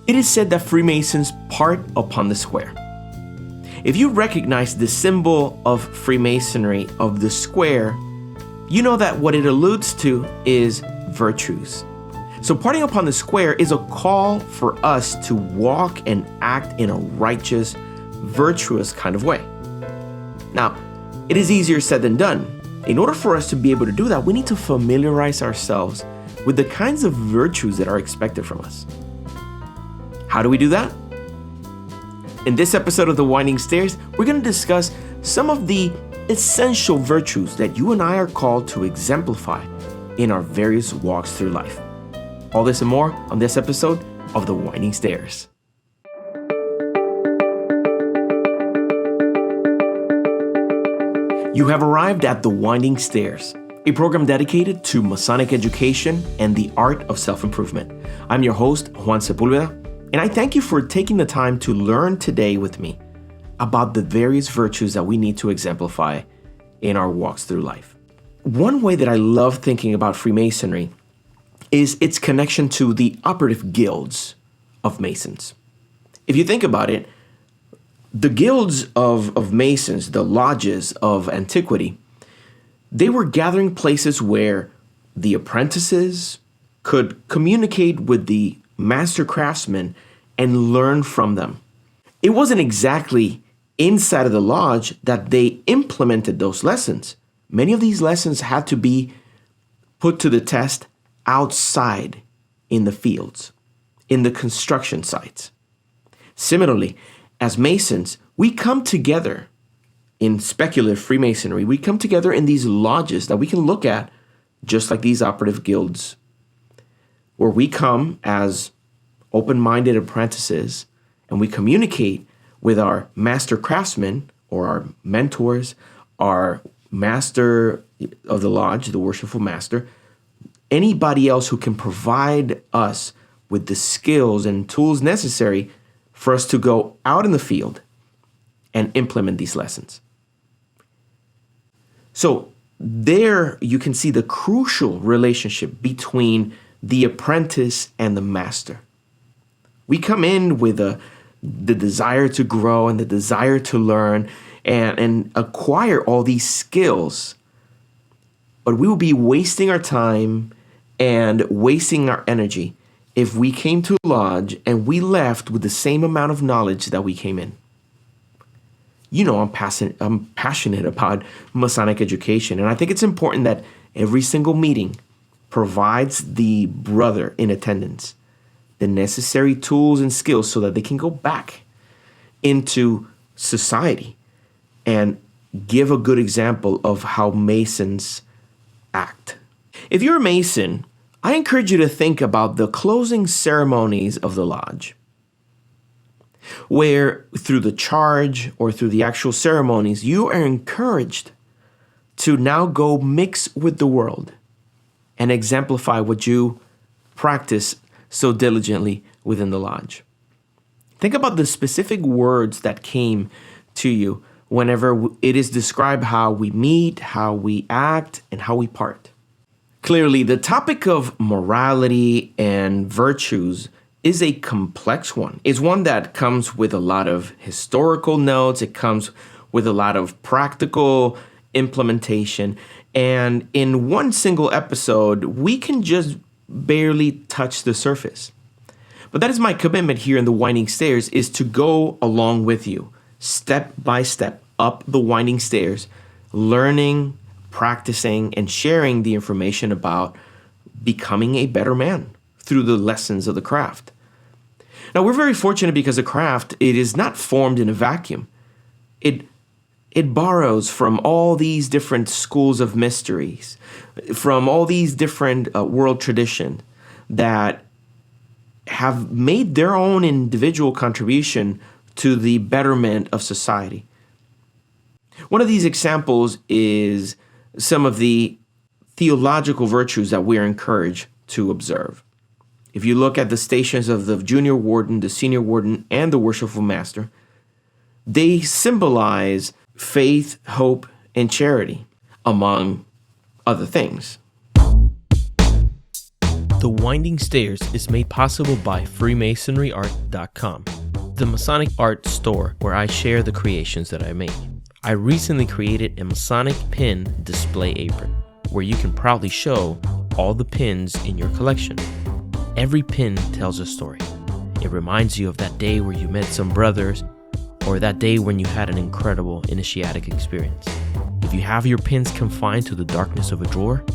It is said that Freemasons part upon the square. If you recognize the symbol of Freemasonry of the square, you know that what it alludes to is virtues. So parting upon the square is a call for us to walk and act in a righteous, virtuous kind of way. Now, it is easier said than done. In order for us to be able to do that, we need to familiarize ourselves with the kinds of virtues that are expected from us. How do we do that? In this episode of The Winding Stairs, we're going to discuss some of the essential virtues that you and I are called to exemplify in our various walks through life. All this and more on this episode of The Winding Stairs. You have arrived at The Winding Stairs, a program dedicated to Masonic education and the art of self-improvement. I'm your host, Juan Sepulveda, and I thank you for taking the time to learn today with me about the various virtues that we need to exemplify in our walks through life. One way that I love thinking about Freemasonry is its connection to the operative guilds of Masons. If you think about it, the guilds of Masons, the lodges of antiquity, they were gathering places where the apprentices could communicate with the master craftsmen and learn from them. It wasn't exactly inside of the lodge that they implemented those lessons. Many of these lessons had to be put to the test outside in the fields, in the construction sites. Similarly, as Masons, we come together in speculative Freemasonry. We come together in these lodges that we can look at just like these operative guilds, where we come as open-minded apprentices and we communicate with our master craftsmen or our mentors, our master of the lodge, the worshipful master, anybody else who can provide us with the skills and tools necessary for us to go out in the field and implement these lessons. So there you can see the crucial relationship between the apprentice and the master. We come in with the desire to grow and the desire to learn and acquire all these skills, but we will be wasting our time and wasting our energy if we came to a lodge and we left with the same amount of knowledge that we came in. You know, I'm passionate about Masonic education, and I think it's important that every single meeting provides the brother in attendance the necessary tools and skills so that they can go back into society and give a good example of how Masons act. If you're a Mason, I encourage you to think about the closing ceremonies of the lodge, where through the charge or through the actual ceremonies, you are encouraged to now go mix with the world and exemplify what you practice so diligently within the lodge. Think about the specific words that came to you whenever it is described how we meet, how we act, and how we part. Clearly, the topic of morality and virtues is a complex one. It's one that comes with a lot of historical notes. It comes with a lot of practical implementation. And in one single episode, we can just barely touch the surface. But that is my commitment here in The Winding Stairs, is to go along with you, step by step, up the winding stairs, learning, practicing, and sharing the information about becoming a better man through the lessons of the craft. Now, we're very fortunate because the craft, it is not formed in a vacuum. It borrows from all these different schools of mysteries, from all these different world traditions that have made their own individual contribution to the betterment of society. One of these examples is some of the theological virtues that we are encouraged to observe. If you look at the stations of the junior warden, the senior warden, and the worshipful master, they symbolize faith, hope, and charity, among other things. The The Winding Stairs is made possible by FreemasonryArt.com, the Masonic art store where I share the creations that I make. I recently created a Masonic pin display apron, where you can proudly show all the pins in your collection. Every pin tells a story. It reminds you of that day where you met some brothers, or that day when you had an incredible initiatic experience. If you have your pins confined to the darkness of a drawer,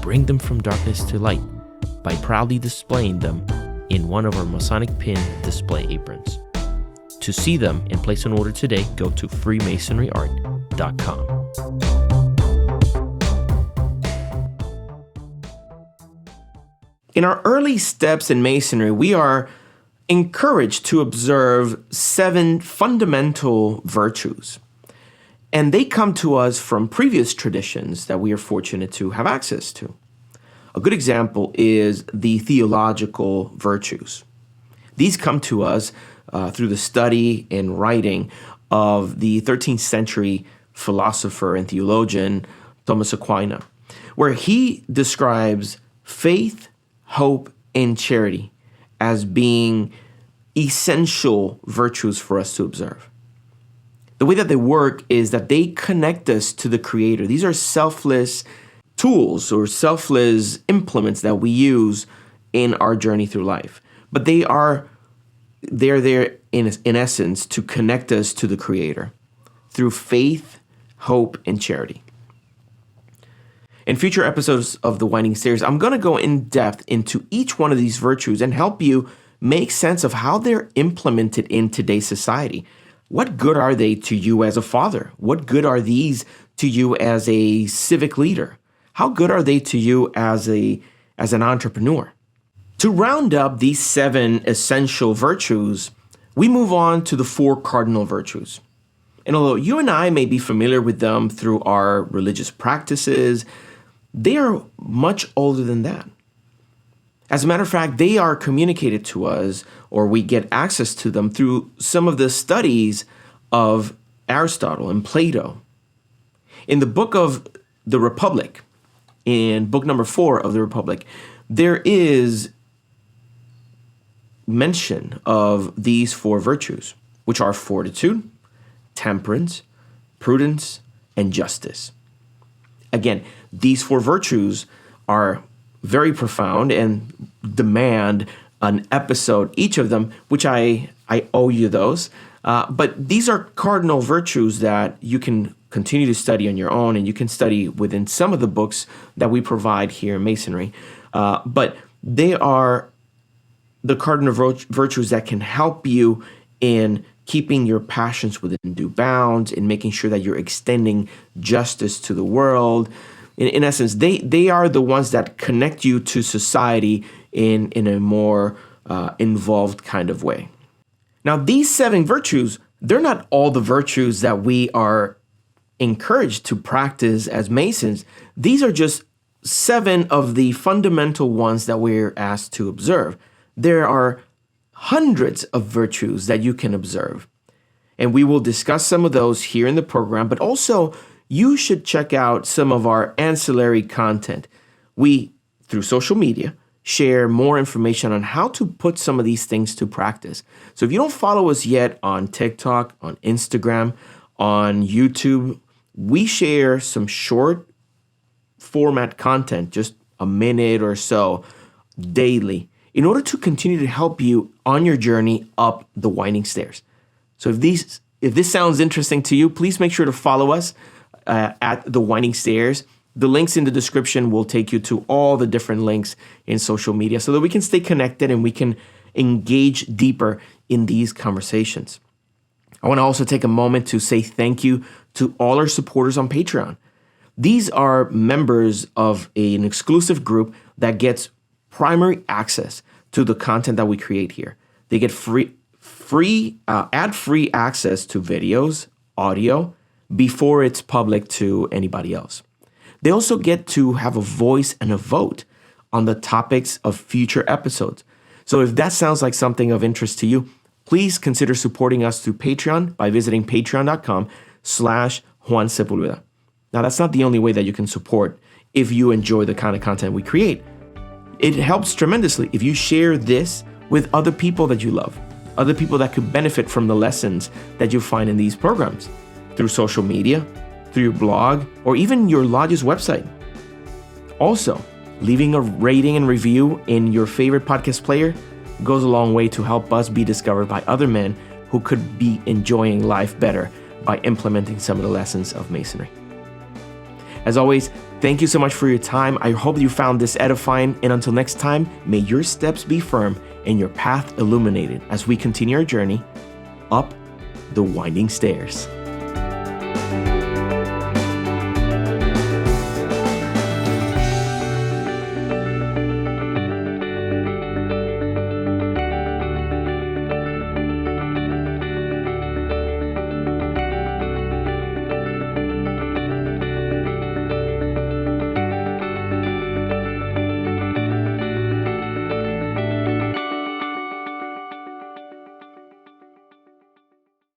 bring them from darkness to light by proudly displaying them in one of our Masonic pin display aprons. To see them and place an order today, go to FreemasonryArt.com. In our early steps in Masonry, we are encouraged to observe 7 fundamental virtues. And they come to us from previous traditions that we are fortunate to have access to. A good example is the Theological Virtues. These come to us through the study and writing of the 13th century philosopher and theologian Thomas Aquinas, where he describes faith, hope, and charity as being essential virtues for us to observe. The way that they work is that they connect us to the Creator. These are selfless tools or selfless implements that we use in our journey through life. But they're there in essence to connect us to the Creator through faith, hope, and charity. In future episodes of The Winding Stairs, I'm going to go in depth into each one of these virtues and help you make sense of how they're implemented in today's society. What good are they to you as a father? What good are these to you as a civic leader? How good are they to you as an entrepreneur? To round up these 7 essential virtues, we move on to the 4 cardinal virtues. And although you and I may be familiar with them through our religious practices, they are much older than that. As a matter of fact, they are communicated to us, or we get access to them through some of the studies of Aristotle and Plato. In the book of the Republic, in book number 4 of the Republic, there is mention of these 4 virtues, which are fortitude, temperance, prudence, and justice. Again, these 4 virtues are very profound and demand an episode, each of them, which I owe you those. But these are cardinal virtues that you can continue to study on your own, and you can study within some of the books that we provide here in Masonry. But they are the cardinal virtues that can help you in keeping your passions within due bounds, in making sure that you're extending justice to the world. In essence, they are the ones that connect you to society in a more involved kind of way. Now, these 7 virtues, they're not all the virtues that we are encouraged to practice as Masons. These are just 7 of the fundamental ones that we're asked to observe. There are hundreds of virtues that you can observe. And we will discuss some of those here in the program, but also you should check out some of our ancillary content. We, through social media, share more information on how to put some of these things to practice. So if you don't follow us yet on TikTok, on Instagram, on YouTube, we share some short format content, just a minute or so daily, in order to continue to help you on your journey up the winding stairs. So if this sounds interesting to you, please make sure to follow us at the Winding Stairs. The links in the description will take you to all the different links in social media so that we can stay connected and we can engage deeper in these conversations. I want to also take a moment to say thank you to all our supporters on Patreon. These are members of an exclusive group that gets primary access to the content that we create here. They get ad-free access to videos, audio, before it's public to anybody else. They also get to have a voice and a vote on the topics of future episodes. So if that sounds like something of interest to you, please consider supporting us through Patreon by visiting patreon.com/Juan Sepulveda. Now, that's not the only way that you can support if you enjoy the kind of content we create. It helps tremendously if you share this with other people that you love, other people that could benefit from the lessons that you find in these programs, through social media, through your blog, or even your lodge's website. Also, leaving a rating and review in your favorite podcast player goes a long way to help us be discovered by other men who could be enjoying life better by implementing some of the lessons of Masonry. As always, thank you so much for your time. I hope you found this edifying, and until next time, may your steps be firm and your path illuminated as we continue our journey up the winding stairs.